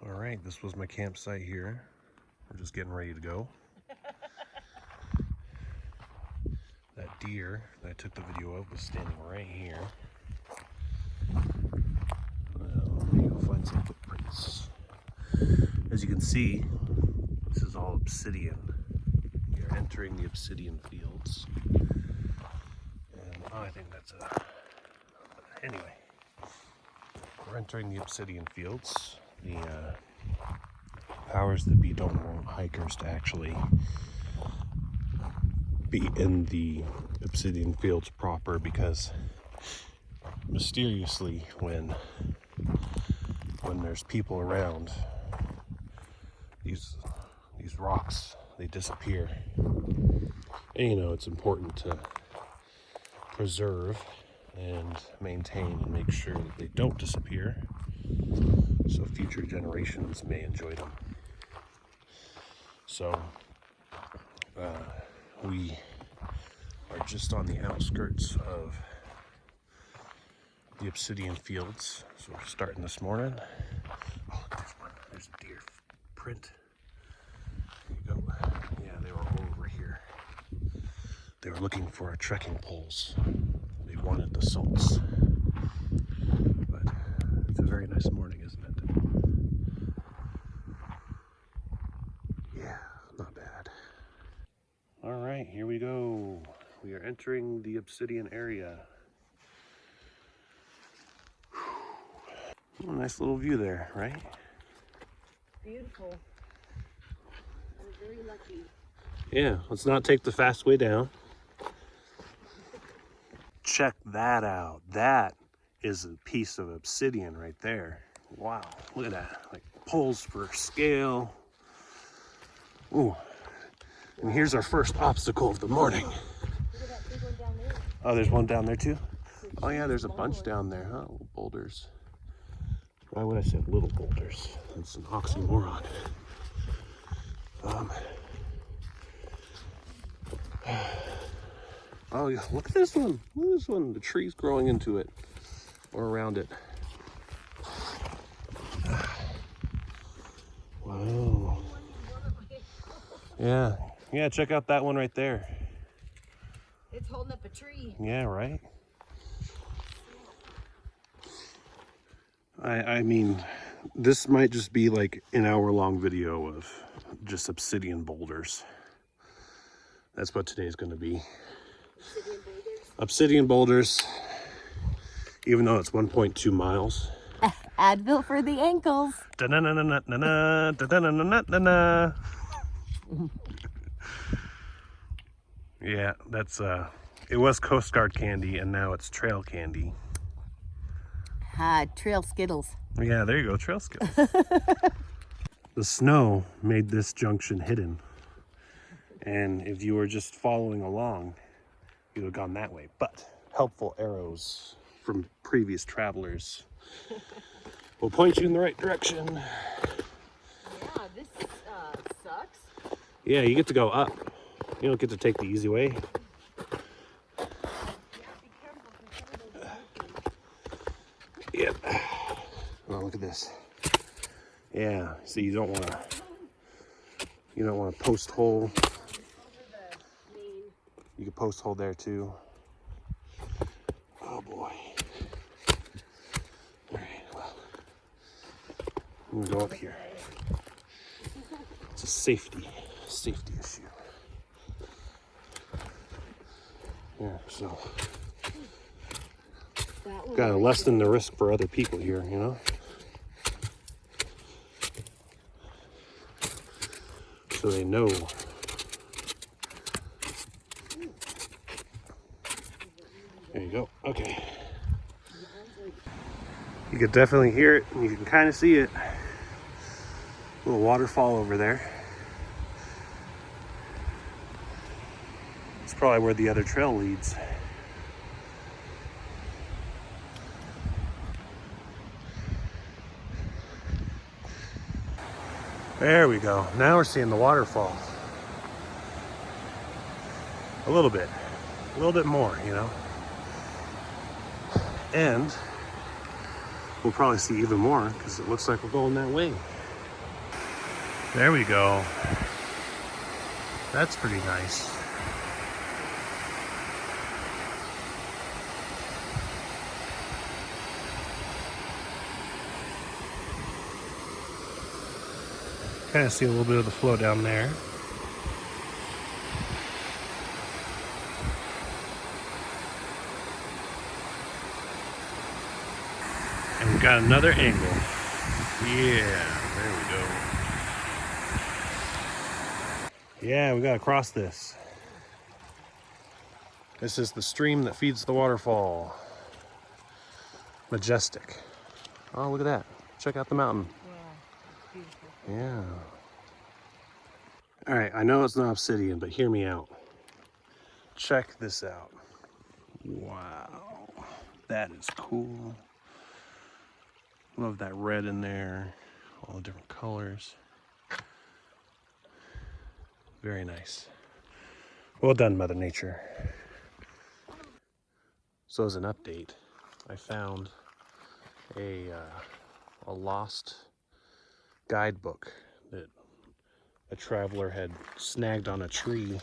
All right, this was my campsite here. We're just getting ready to go. That deer that I took the video of was standing right here. Well, let me go find some footprints. As you can see, this is all obsidian. We are entering the obsidian fields. And I think that's anyway, we're entering the obsidian fields. The powers that be don't want hikers to actually be in the obsidian fields proper, because mysteriously when there's people around, these rocks, they disappear. And you know, it's important to preserve and maintain and make sure that they don't disappear, so future generations may enjoy them. So we are just on the outskirts of the obsidian fields. So we're starting this morning. Oh, look, there's one. There's a deer print. There you go. Yeah, they were over here. They were looking for our trekking poles. They wanted the salts. But it's a very nice morning, isn't it? Yeah, not bad. All right, here we go. We are entering the obsidian area. Oh, nice little view there, right? Beautiful. I'm very lucky. Yeah, let's not take the fast way down. Check that out. That is a piece of obsidian right there. Wow, look at that. Like poles for scale. Ooh. And here's our first obstacle of the morning. Look at that big one down there. Oh, there's one down there too? Oh yeah, there's a bunch down there, huh? Little boulders. Why would I say little boulders? That's an oxymoron. Oh yeah, look at this one. Look at this one. The tree's growing into it or around it. Wow. Yeah, check out that one right there. It's holding up a tree. Yeah, right? I mean, this might just be like an hour-long video of just obsidian boulders. That's what today's going to be. Obsidian boulders. Obsidian boulders, even though it's 1.2 miles. Advil for the ankles. Da-na-na-na-na-na, da-da-na-na-na-na. Yeah, that's it was Coast Guard candy and now it's trail candy. Trail Skittles. Yeah, there you go, trail skittles. The snow made this junction hidden. And if you were just following along, you would have gone that way. But helpful arrows from previous travelers will point you in the right direction. Yeah, this sucks. Yeah, you get to go up. You don't get to take the easy way. Yep. Oh, look at this. Yeah, see, you don't want to post hole. You can post hole there too. Oh boy. All right, well, I'm gonna go up here. It's a safety issue. Yeah, so gotta lessen the risk for other people here, you know? So they know. There you go. Okay. You could definitely hear it, and you can kind of see it. A little waterfall over there. It's probably where the other trail leads. There we go. Now we're seeing the waterfall. A little bit more, you know? And we'll probably see even more because it looks like we're going that way. There we go. That's pretty nice. Kind of see a little bit of the flow down there. And we've got another angle. Yeah, there we go. Yeah, we gotta cross this. This is the stream that feeds the waterfall. Majestic. Oh, look at that. Check out the mountain. Yeah, it's beautiful. Yeah. All right, I know it's not obsidian, but hear me out. Check this out. Wow, that is cool. Love that red in there, all the different colors. Very nice. Well done, Mother Nature. So as an update, I found a lost guidebook that a traveler had snagged on a tree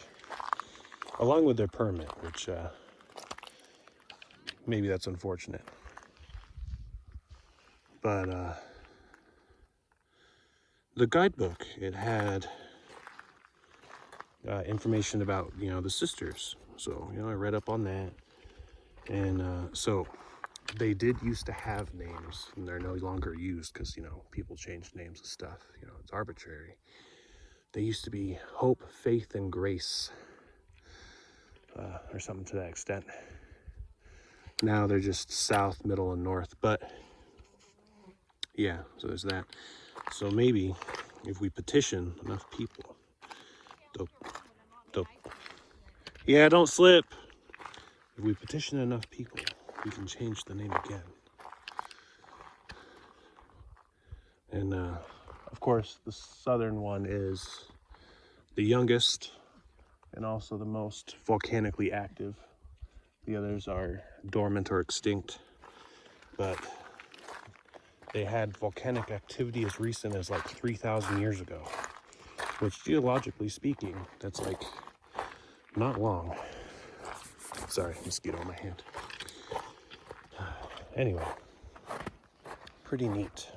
along with their permit, which maybe that's unfortunate. But the guidebook, it had information about, the sisters. So, I read up on that. And so they did used to have names, and they're no longer used because, people change names and stuff. It's arbitrary. They used to be Hope, Faith, and Grace, or something to that extent. Now they're just South, Middle, and North. But yeah, so there's that. So maybe if we petition enough people, yeah, don't slip. If we petition enough people, we can change the name again. And of course, the southern one is the youngest and also the most volcanically active. The others are dormant or extinct, but they had volcanic activity as recent as like 3,000 years ago, which geologically speaking, that's like not long. Sorry, mosquito on my hand. Anyway, pretty neat.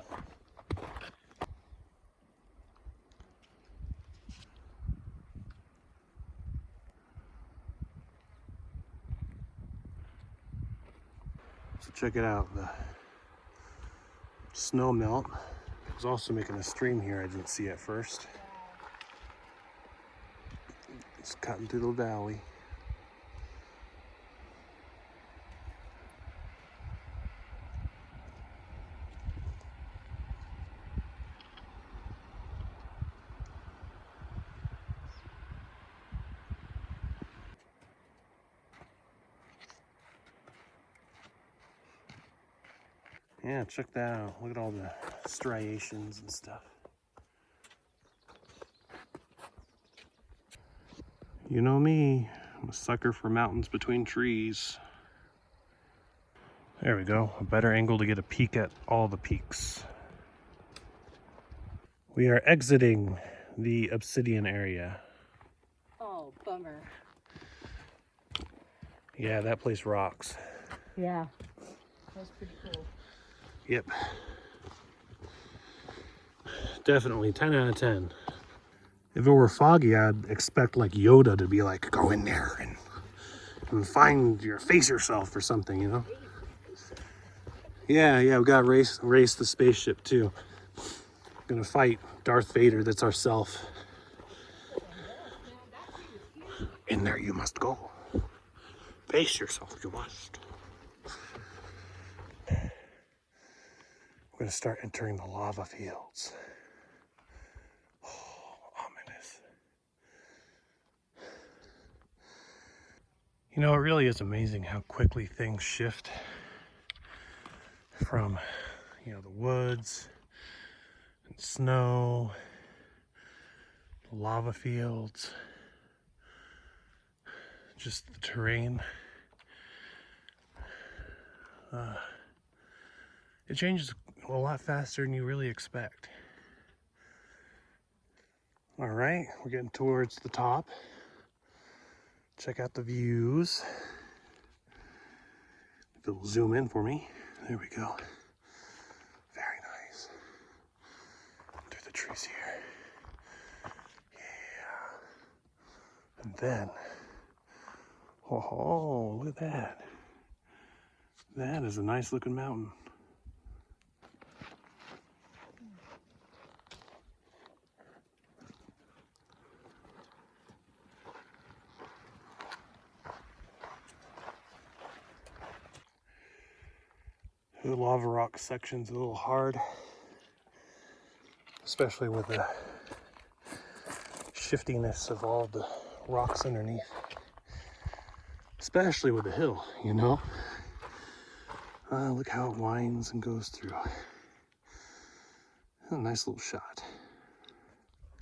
So check it out, the snow melt is also making a stream here I didn't see at first. It's cutting through the valley. Yeah, check that out. Look at all the striations and stuff. You know me, I'm a sucker for mountains between trees. There we go, a better angle to get a peek at all the peaks. We are exiting the obsidian area. Oh, bummer. Yeah, that place rocks. Yeah, that's pretty cool. Yep. Definitely 10 out of 10. If it were foggy, I'd expect like Yoda to be like, go in there and find face yourself or something, Yeah, we gotta race the spaceship too. Gonna fight Darth Vader, that's ourself. In there you must go. Face yourself, you must. We're gonna start entering the lava fields. Oh, ominous. It really is amazing how quickly things shift from, the woods and snow, lava fields, just the terrain. It changes a lot faster than you really expect. All right, we're getting towards the top. Check out the views. If it'll zoom in for me. There we go. Very nice. Through the trees here. Yeah. And then, oh, look at that. That is a nice looking mountain. The lava rock section's a little hard, especially with the shiftiness of all the rocks underneath. Especially with the hill, you know? Look how it winds and goes through. A nice little shot.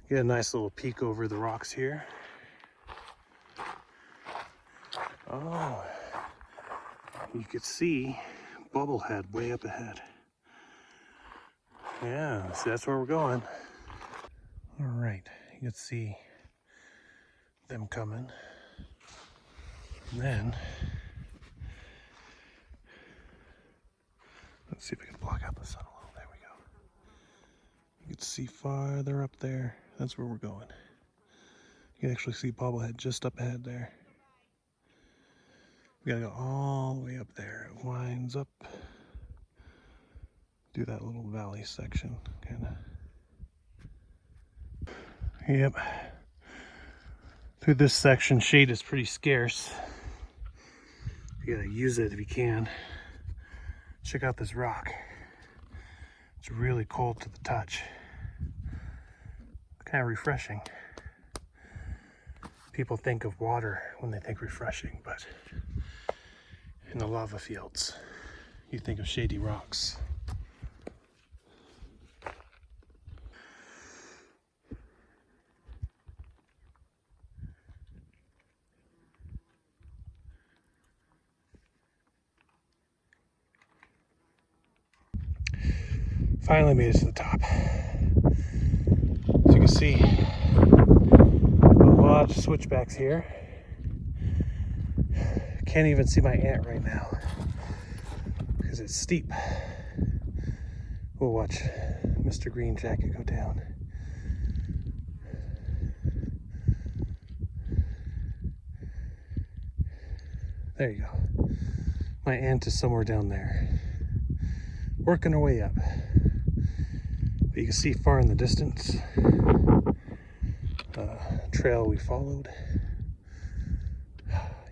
Get a nice little peek over the rocks here. Oh, you could see Bubblehead way up ahead. Yeah, see, that's where we're going. All right, you can see them coming. And then, let's see if we can block out the sun a little. There we go. You can see farther up there. That's where we're going. You can actually see Bobblehead just up ahead there. We gotta go all the way up there. It winds up. Do that little valley section, kinda. Yep. Through this section, shade is pretty scarce. You gotta use it if you can. Check out this rock. It's really cold to the touch. Kind of refreshing. People think of water when they think refreshing, but in the lava fields, you think of shady rocks. Finally made it to the top. As you can see, a lot of switchbacks here. Can't even see my ant right now because it's steep. We'll watch Mr. Green Jacket go down. There you go. My ant is somewhere down there, working her way up. But you can see far in the distance, trail we followed.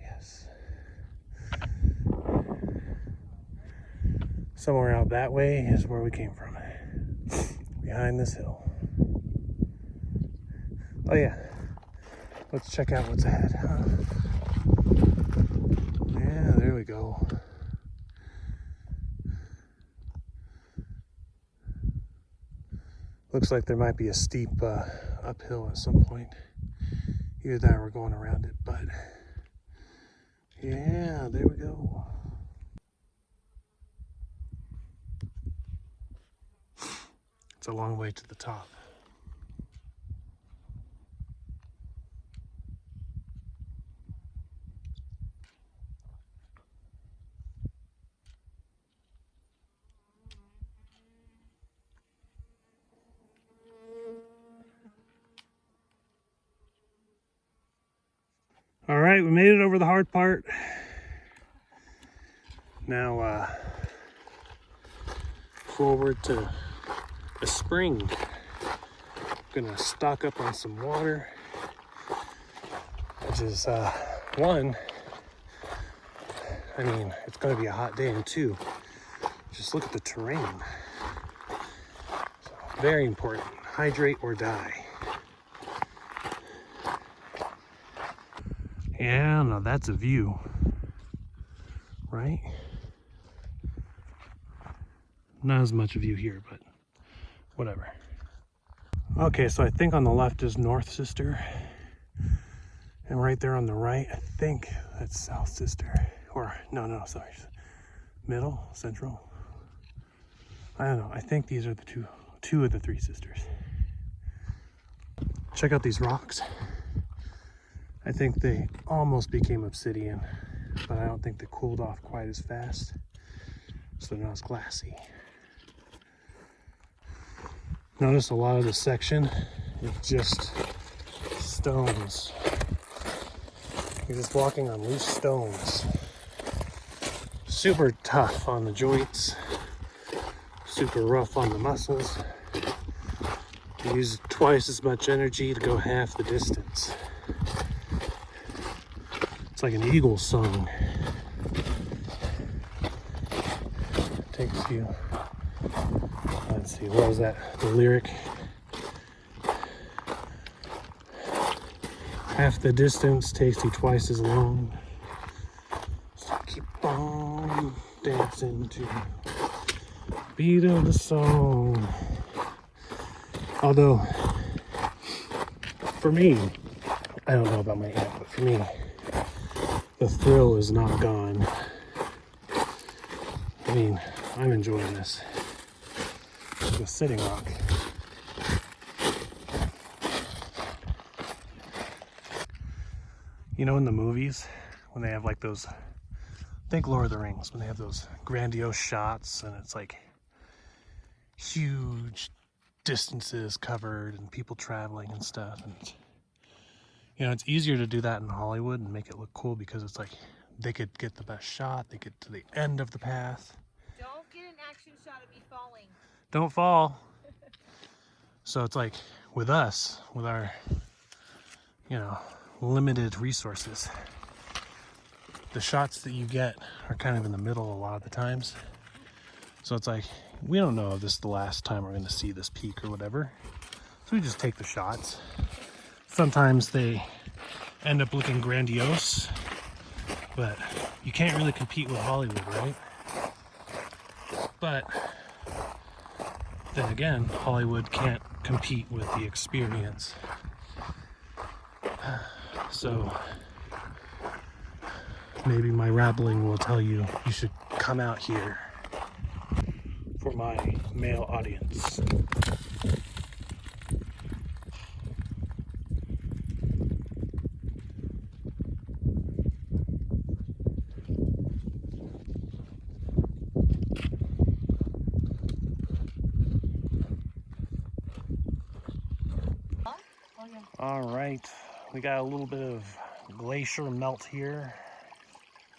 Yes. Somewhere out that way is where we came from. Behind this hill. Oh yeah. Let's check out what's ahead. Yeah, there we go. Looks like there might be a steep uphill at some point. Either that or we're going around it, but yeah, there we go. It's a long way to the top. All right, we made it over the hard part. Now forward to a spring. Gonna stock up on some water, which is one, I mean, it's gonna be a hot day, and two, just look at the terrain. So, very important, hydrate or die. Yeah, now that's a view, right? Not as much a view here, but whatever. Okay, so I think on the left is North Sister, and right there on the right, I think that's South Sister, or no, sorry, Middle, Central. I don't know. I think these are the two of the three sisters. check out these rocks. I think they almost became obsidian, but I don't think they cooled off quite as fast, so they're not as glassy. Notice a lot of the section is just stones. You're just walking on loose stones. Super tough on the joints, super rough on the muscles. You use twice as much energy to go half the distance. It's like an eagle's song. Takes you, let's see, what was that? The lyric? Half the distance takes you twice as long. So keep on dancing to the beat of the song. Although, for me, I don't know about my aunt, but for me, the thrill is not gone. I mean, I'm enjoying this. It's a sitting rock. You know, in the movies, when they have like those, think Lord of the Rings, when they have those grandiose shots and it's like huge distances covered and people traveling and stuff, and you know, it's easier to do that in Hollywood and make it look cool because it's like they could get the best shot, they get to the end of the path. Don't get an action shot of me falling. Don't fall. So it's like with us, with our, you know, limited resources, the shots that you get are kind of in the middle a lot of the times. So it's like, we don't know if this is the last time we're going to see this peak or whatever. So we just take the shots. Sometimes they end up looking grandiose, but you can't really compete with Hollywood, right? But then again, Hollywood can't compete with the experience. So maybe my rambling will tell you you should come out here for my male audience. Oh yeah. All right, we got a little bit of glacier melt here,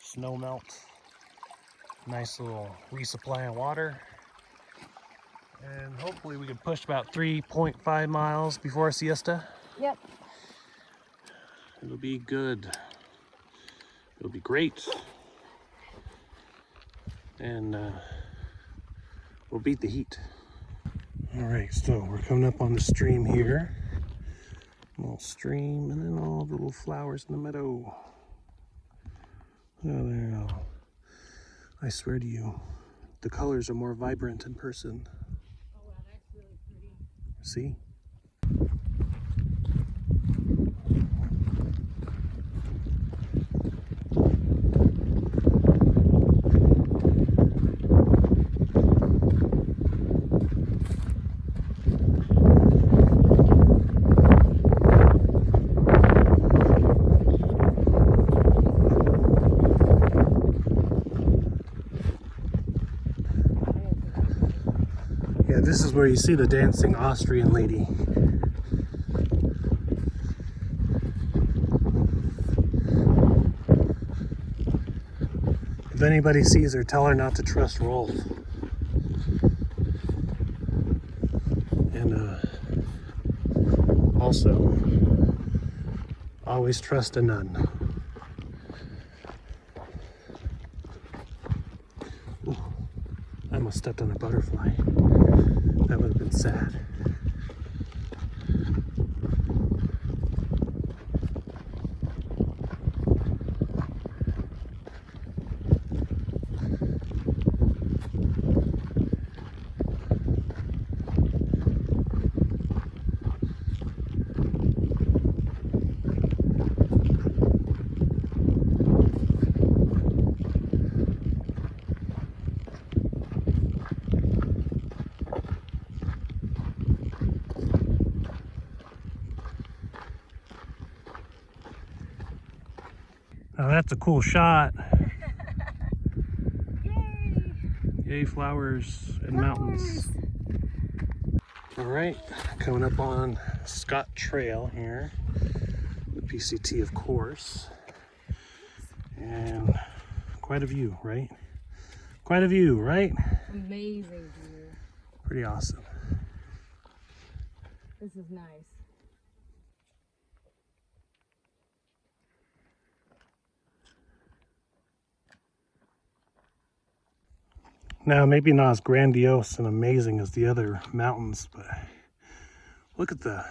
snow melt, nice little resupply of water, and hopefully we can push about 3.5 miles before a siesta. Yep. It'll be good. It'll be great. And we'll beat the heat. All right, so we're coming up on the stream here. Little stream, and then all the little flowers in the meadow. Oh, there. I swear to you, the colors are more vibrant in person. Oh wow, that's really pretty. See? Yeah, this is where you see the dancing Austrian lady. If anybody sees her, tell her not to trust Rolf. And also, always trust a nun. Ooh, I almost stepped on a butterfly. That would have been sad. Oh, that's a cool shot. Yay! Yay, flowers and mountains. All right, coming up on Scott Trail here. The PCT, of course. And quite a view, right? Quite a view, right? Amazing view. Pretty awesome. This is nice. Now, maybe not as grandiose and amazing as the other mountains, but look at the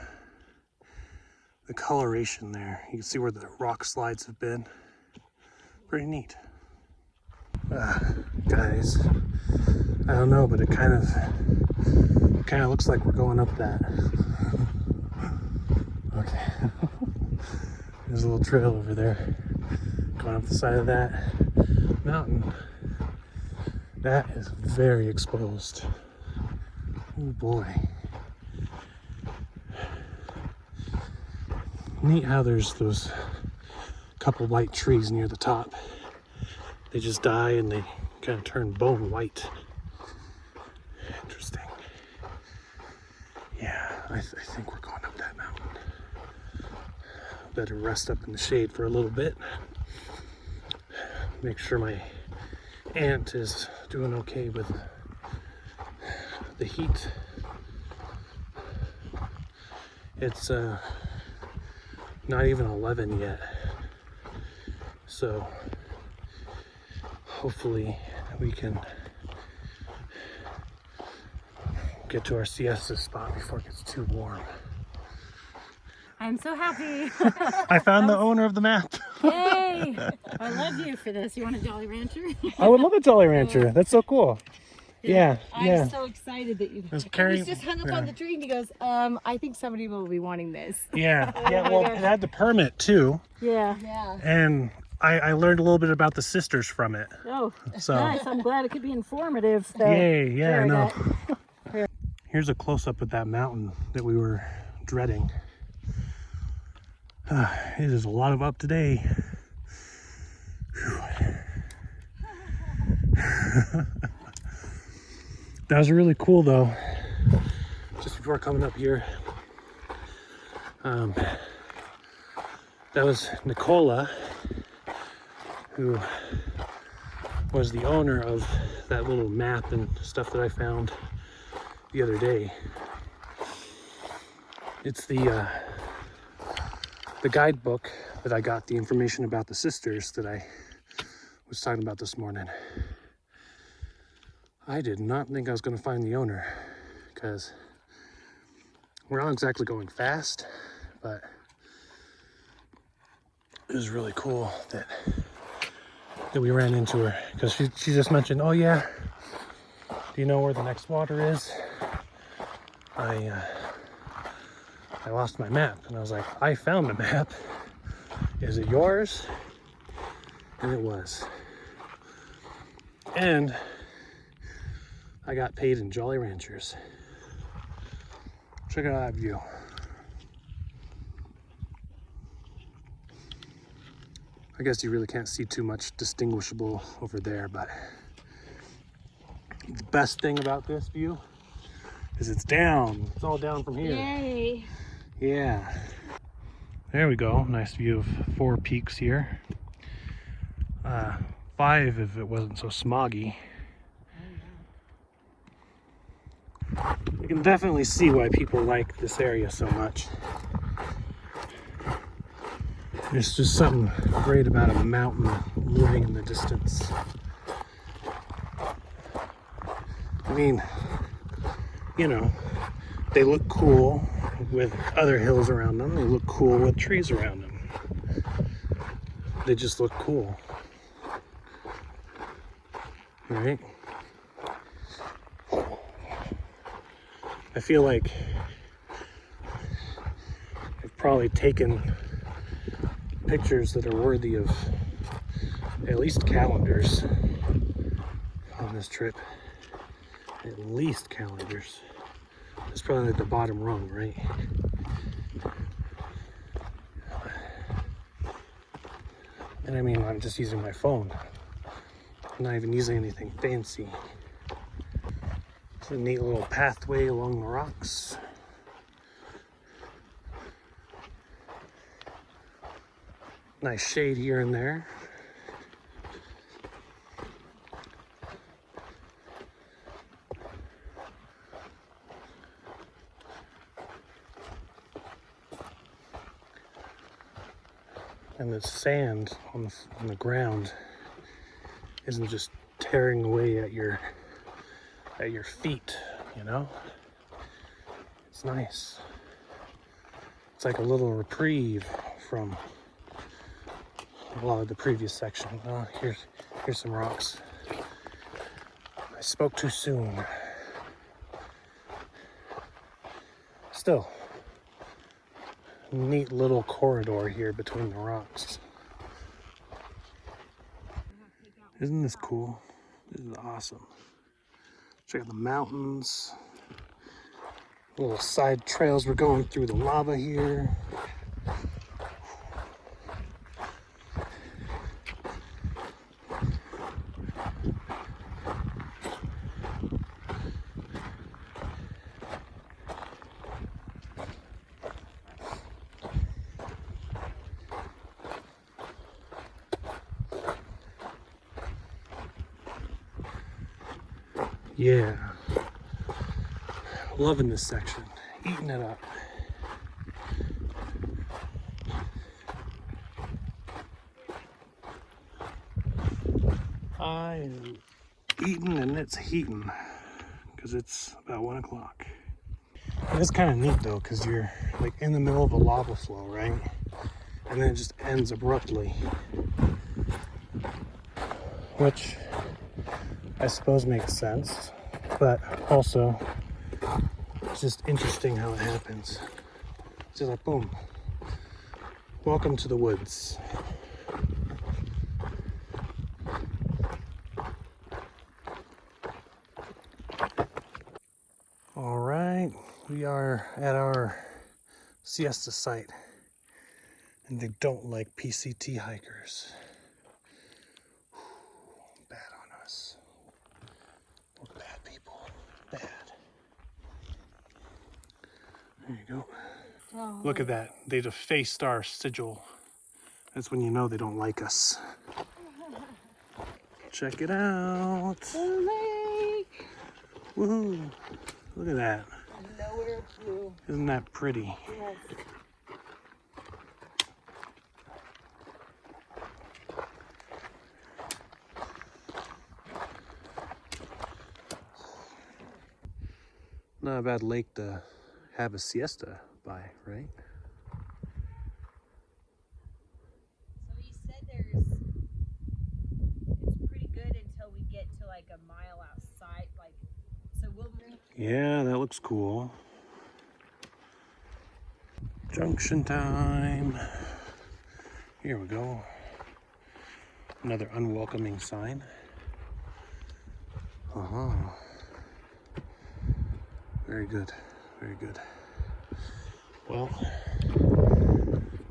coloration there. You can see where the rock slides have been. Pretty neat. Guys, I don't know, but it kind of looks like we're going up that. Okay. There's a little trail over there going up the side of that mountain. That is very exposed. Oh boy. Neat how there's those couple white trees near the top. They just die and they kind of turn bone white. Interesting. Yeah, I think we're going up that mountain. Better rest up in the shade for a little bit. Make sure my aunt is doing okay with the heat. It's not even 11 yet, so hopefully we can get to our siesta spot before it gets too warm. I'm so happy. I found the owner of the map. Yay! I love you for this. You want a Jolly Rancher? I would love a Jolly Rancher. That's so cool. Yeah, yeah. I'm so excited that you. It's He carrying- was just hung up on the tree and he goes, I think somebody will be wanting this. Yeah, yeah. Well, it had the permit too, Yeah. Yeah. and I learned a little bit about the sisters from it. Oh, So nice. I'm glad it could be informative. So. yay, yeah, I There, know. Here's a close-up of that mountain that we were dreading. It is a lot of up today. That was really cool though. Just before coming up here, that was Nicola, who was the owner of that little map and stuff that I found the other day. It's the guidebook that I got the information about the sisters that I was talking about this morning. I did not think I was going to find the owner, because we're not exactly going fast, but it was really cool that we ran into her, because she just mentioned, oh yeah, do you know where the next water is? I lost my map. And I was like, I found a map. Is it yours? And it was. And I got paid in Jolly Ranchers. Check out that view. I guess you really can't see too much distinguishable over there, but the best thing about this view is it's down. It's all down from here. Yay. Yeah. There we go. Nice view of 4 peaks here. 5 if it wasn't so smoggy. You can definitely see why people like this area so much. There's just something great about a mountain looming in the distance. I mean, you know, they look cool with other hills around them. They look cool with trees around them. They just look cool. Right? I feel like I've probably taken pictures that are worthy of at least calendars on this trip. At least calendars. It's probably like the bottom rung, right? And I mean, I'm just using my phone. I'm not even using anything fancy. It's a neat little pathway along the rocks. Nice shade here and there. And the sand on the ground isn't just tearing away at your feet, you know? It's nice. It's like a little reprieve from a lot of the previous section. Oh, here's some rocks. I spoke too soon. Still, neat little corridor here between the rocks. Isn't this cool? This is awesome. Check out the mountains. Little side trails. We're going through the lava here. Yeah, loving this section, eating it up. I am eating and it's heating because it's about 1 o'clock. It's kind of neat though, because you're like in the middle of a lava flow, right? And then it just ends abruptly, which I suppose makes sense, but also it's just interesting how it happens. It's just like boom, welcome to the woods. All right, we are at our siesta site, and they don't like PCT hikers. Bad on us. We're bad people. Bad. There you go. Oh. Look at that. They defaced our sigil. That's when you know they don't like us. Check it out. The lake. Woohoo. Look at that. Nowhere blue. Isn't that pretty? Yes. Not a bad lake to have a siesta by, right? So he said it's pretty good until we get to like a mile outside, like, so we'll move. Yeah, that looks cool. Junction time. Here we go. Another unwelcoming sign. Uh-huh. Very good. Very good. Well,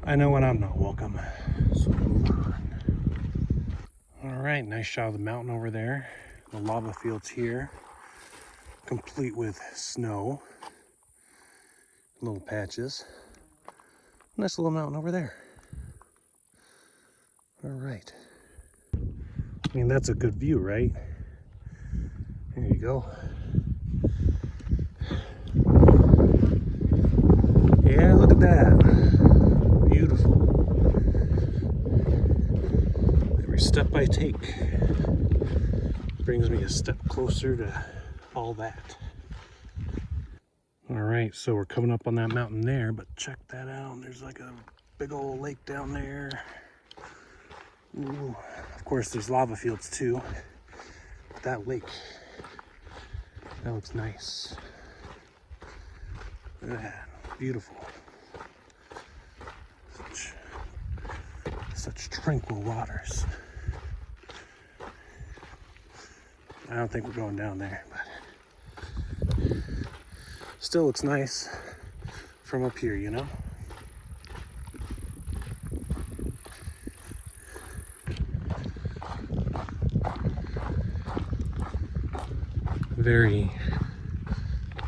I know when I'm not welcome, so we'll move on. All right, nice shot of the mountain over there. The lava fields here, complete with snow. Little patches. Nice little mountain over there. All right. I mean, that's a good view, right? There you go. Yeah, look at that. Beautiful. Every step I take brings me a step closer to all that. All right, so we're coming up on that mountain there, but check that out. There's like a big old lake down there. Ooh. Of course, there's lava fields too. But that lake, that looks nice. Look at that. Beautiful. Such tranquil waters. I don't think we're going down there, but still looks nice from up here, you know? very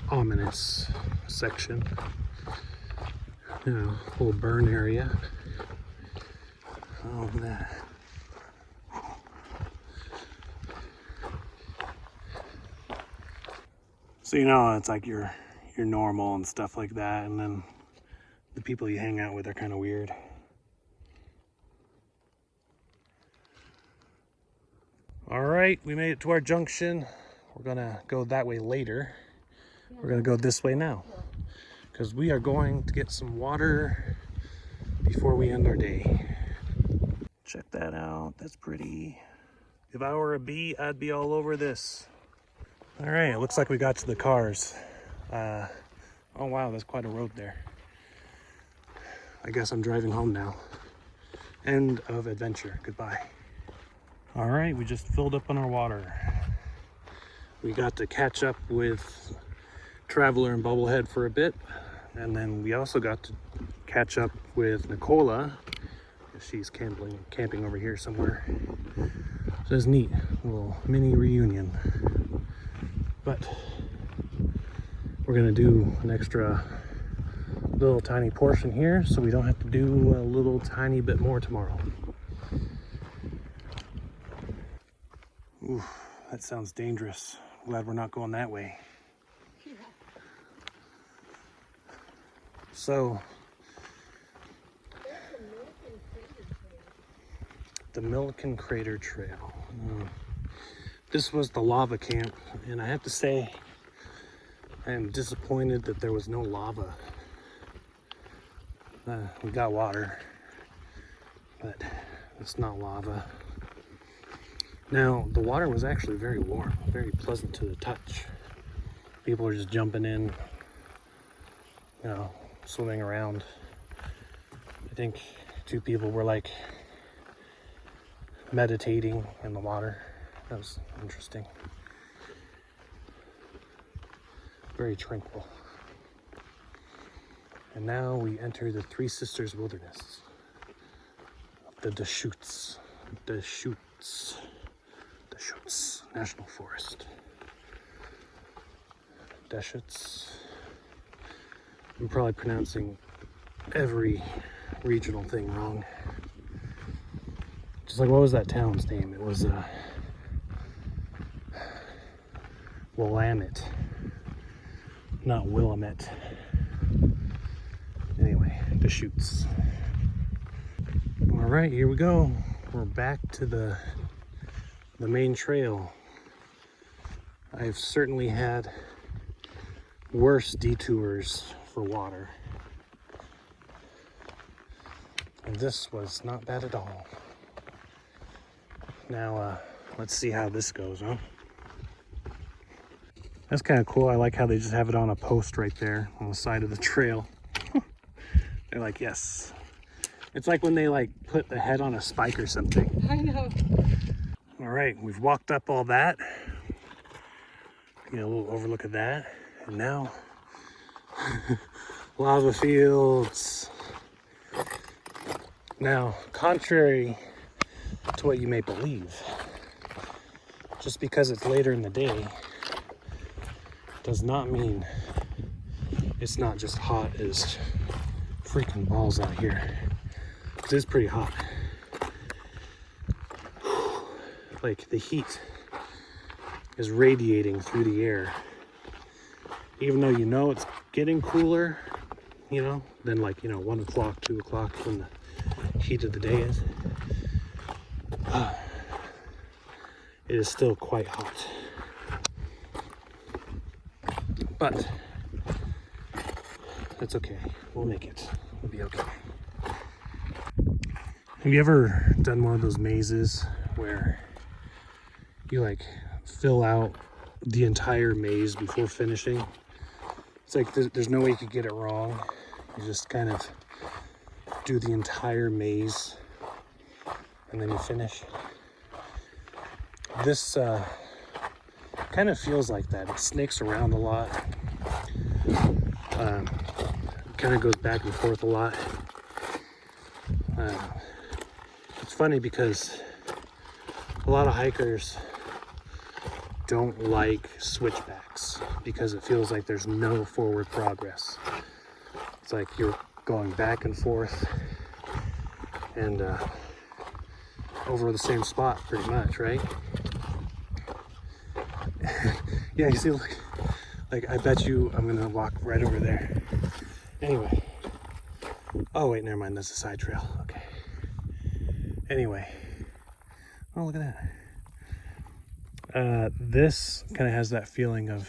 ominous section. You know, little burn area. Oh, that. So you know, it's like you're normal and stuff like that, and then the people you hang out with are kind of weird. All right, we made it to our junction. We're gonna go that way later. We're gonna go this way now because we are going to get some water before we end our day. Check that out, that's pretty. If I were a bee, I'd be all over this. All right, it looks like we got to the cars. Oh wow, that's quite a road there. I guess I'm driving home now. End of adventure, goodbye. All right, we just filled up on our water. We got to catch up with Traveler and Bubblehead for a bit. And then we also got to catch up with Nicola. She's camping over here somewhere. So it's neat, a little mini reunion. But we're gonna do an extra little tiny portion here so we don't have to do a little tiny bit more tomorrow. Ooh, that sounds dangerous. Glad we're not going that way. Yeah. So, the Milliken Crater Trail. This was the lava camp, and I have to say, I am disappointed that there was no lava. We got water, but it's not lava. Now, the water was actually very warm, very pleasant to the touch. People are just jumping in, you know, swimming around. I think 2 people were like meditating in the water. That was interesting. Very tranquil. And now we enter the Three Sisters Wilderness. The Deschutes National Forest. Deschutes. I'm probably pronouncing every regional thing wrong. Just like, what was that town's name? It was Willamette, not Willamette. Anyway, Deschutes. All right, here we go. We're back to the main trail. I've certainly had worse detours for water. And this was not bad at all. Now, let's see how this goes, huh? That's kind of cool. I like how they just have it on a post right there on the side of the trail. They're like, yes. It's like when they like put the head on a spike or something. I know. All right, we've walked up all that. Get a little overlook of that. And now, lava fields. Now, contrary to what you may believe, just because it's later in the day does not mean it's not just hot as freaking balls out here. It is pretty hot. Like, the heat is radiating through the air. Even though you know it's getting cooler, you know, than like, you know, 1 o'clock, 2 o'clock when the heat of the day is. It is still quite hot. But that's okay. We'll make it. We'll be okay. Have you ever done one of those mazes where you like fill out the entire maze before finishing? It's like there's no way you could get it wrong. You just kind of do the entire maze and then you finish. This kind of feels like that. It snakes around a lot. Kind of goes back and forth a lot. It's funny because a lot of hikers don't like switchbacks because it feels like there's no forward progress. It's like you're going back and forth and over the same spot pretty much, right? Yeah, you see, like I bet you I'm gonna walk right over there. Anyway. Oh wait, never mind, that's a side trail. Okay. Anyway. Oh, look at that. This kind of has that feeling of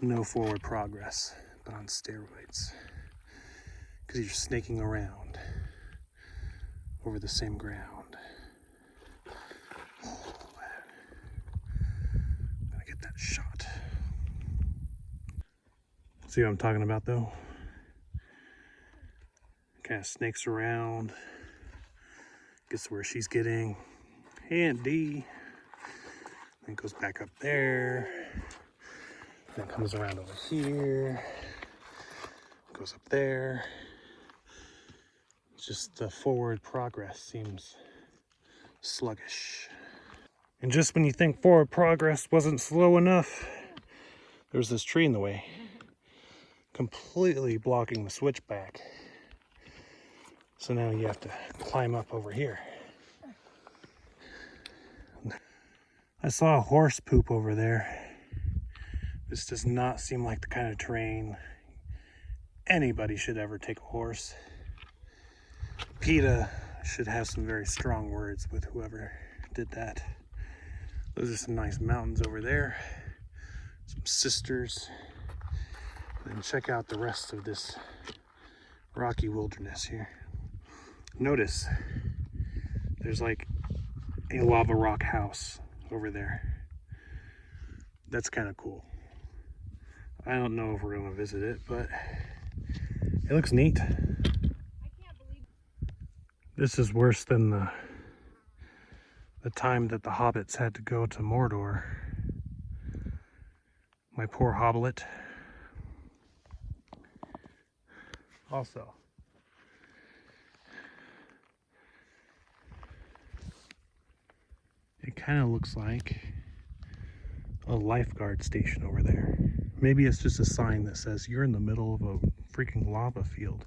no forward progress, but on steroids. Because you're snaking around over the same ground. Oh, gotta get that shot. See what I'm talking about though? Kind of snakes around, gets to where she's getting. Hey, Aunt D. Then goes back up there. Then comes around over here. Goes up there. Just the forward progress seems sluggish. And just when you think forward progress wasn't slow enough, there's this tree in the way, completely blocking the switchback. So now you have to climb up over here. I saw a horse poop over there. This does not seem like the kind of terrain anybody should ever take a horse. PETA should have some very strong words with whoever did that. Those are some nice mountains over there. Some sisters. And check out the rest of this rocky wilderness here. Notice there's like a lava rock house over there. That's kind of cool. I don't know if we're going to visit it, but it looks neat. I can't believe. This is worse than the time that the hobbits had to go to Mordor. My poor hobbit. Also, it kind of looks like a lifeguard station over there. Maybe it's just a sign that says you're in the middle of a freaking lava field,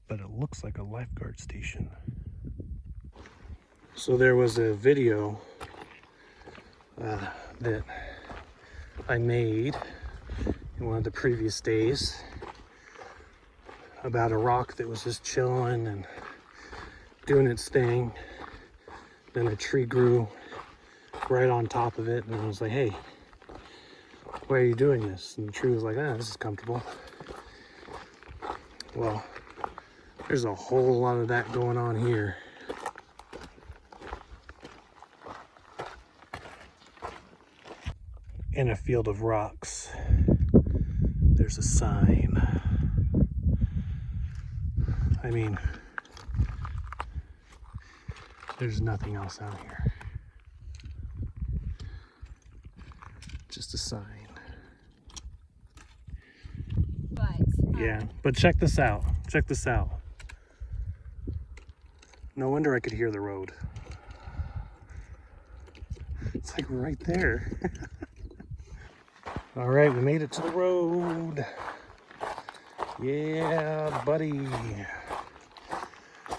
but it looks like a lifeguard station. So there was a video that I made in one of the previous days about a rock that was just chilling and doing its thing. Then a tree grew right on top of it, and I was like, hey, why are you doing this? And the tree was like, this is comfortable. Well, there's a whole lot of that going on here. In a field of rocks, there's a sign. I mean, there's nothing else out here. Just a sign. But Yeah, but check this out. Check this out. No wonder I could hear the road. It's like right there. All right, we made it to the road. Yeah, buddy.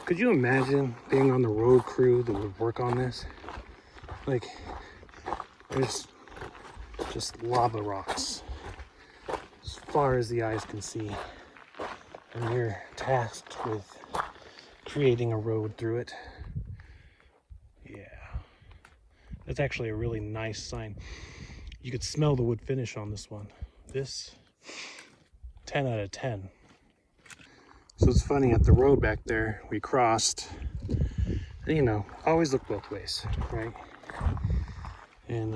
Could you imagine being on the road crew that would work on this? Like, there's just lava rocks as far as the eyes can see. And you're tasked with creating a road through it. Yeah. That's actually a really nice sign. You could smell the wood finish on this one. This, 10 out of 10. So it's funny, at the road back there, we crossed, you know, always look both ways, right? And,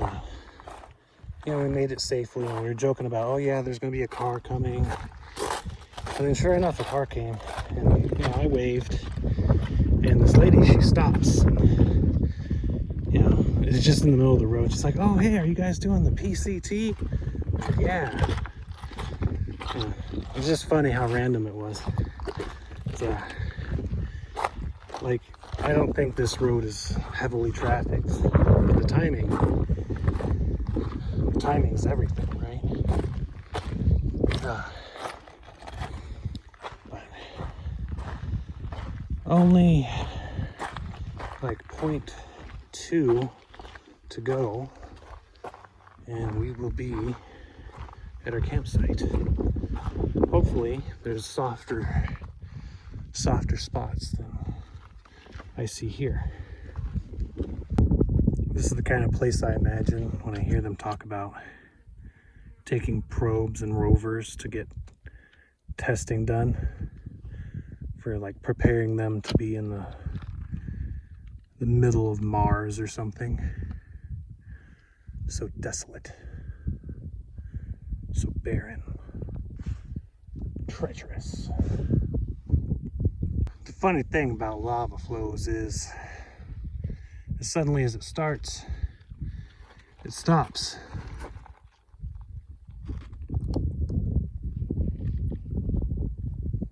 you know, we made it safely, and we were joking about, oh yeah, there's gonna be a car coming. And then sure enough, a car came, and, you know, I waved, and this lady, she stops, and, you know, it's just in the middle of the road. She's like, oh, hey, are you guys doing the PCT? Yeah. It's just funny how random it was. Like, I don't think this road is heavily trafficked. But the timing timing's everything, right? But only like 0.2 to go, and we will be at our campsite. Hopefully there's softer spots than I see here. This is the kind of place I imagine when I hear them talk about taking probes and rovers to get testing done, for like preparing them to be in the middle of Mars or something. So desolate, so barren, treacherous. The funny thing about lava flows is, as suddenly as it starts, it stops.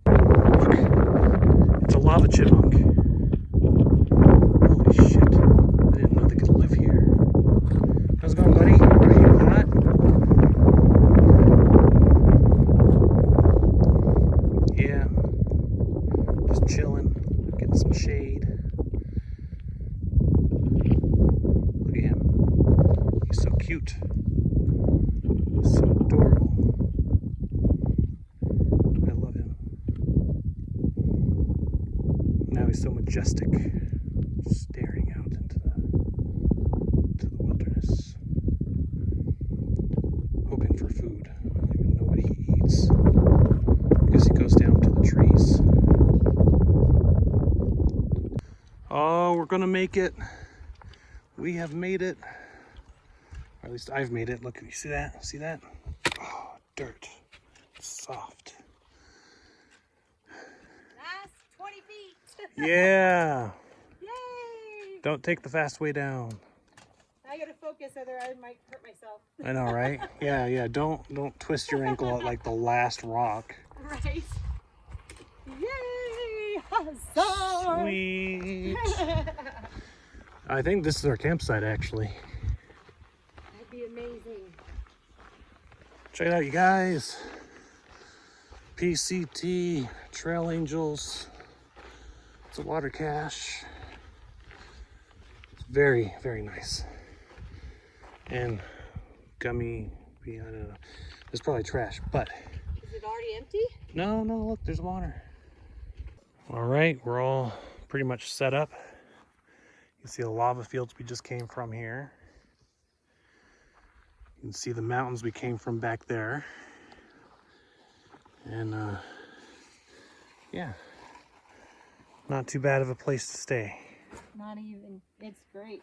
Look, it's a lava chipmunk. Holy shit, I didn't know they could live here. How's it going, buddy? Are you hot? Yeah, just chilling, getting some shade. Look at him. He's so cute. He's so adorable. I love him. Now he's so majestic, staring out into the wilderness, hoping for food. I don't even know what he eats, because he goes down to the trees. Oh, we're gonna make it. We have made it. Or at least I've made it. Look, you see that? See that? Oh, dirt. Soft. Last 20 feet. Yeah. Yay! Don't take the fast way down. I gotta focus, other I might hurt myself. I know, right? Yeah. Don't twist your ankle at like the last rock. Right. Yay! Huzzah! Sweet. I think this is our campsite, actually. That'd be amazing. Check it out, you guys. PCT, Trail Angels. It's a water cache. It's very, very nice. And gummy, I don't know. There's probably trash, but. Is it already empty? No, look, there's water. All right, we're all pretty much set up. You can see the lava fields we just came from here. You can see the mountains we came from back there. And yeah, not too bad of a place to stay. Not even. It's great.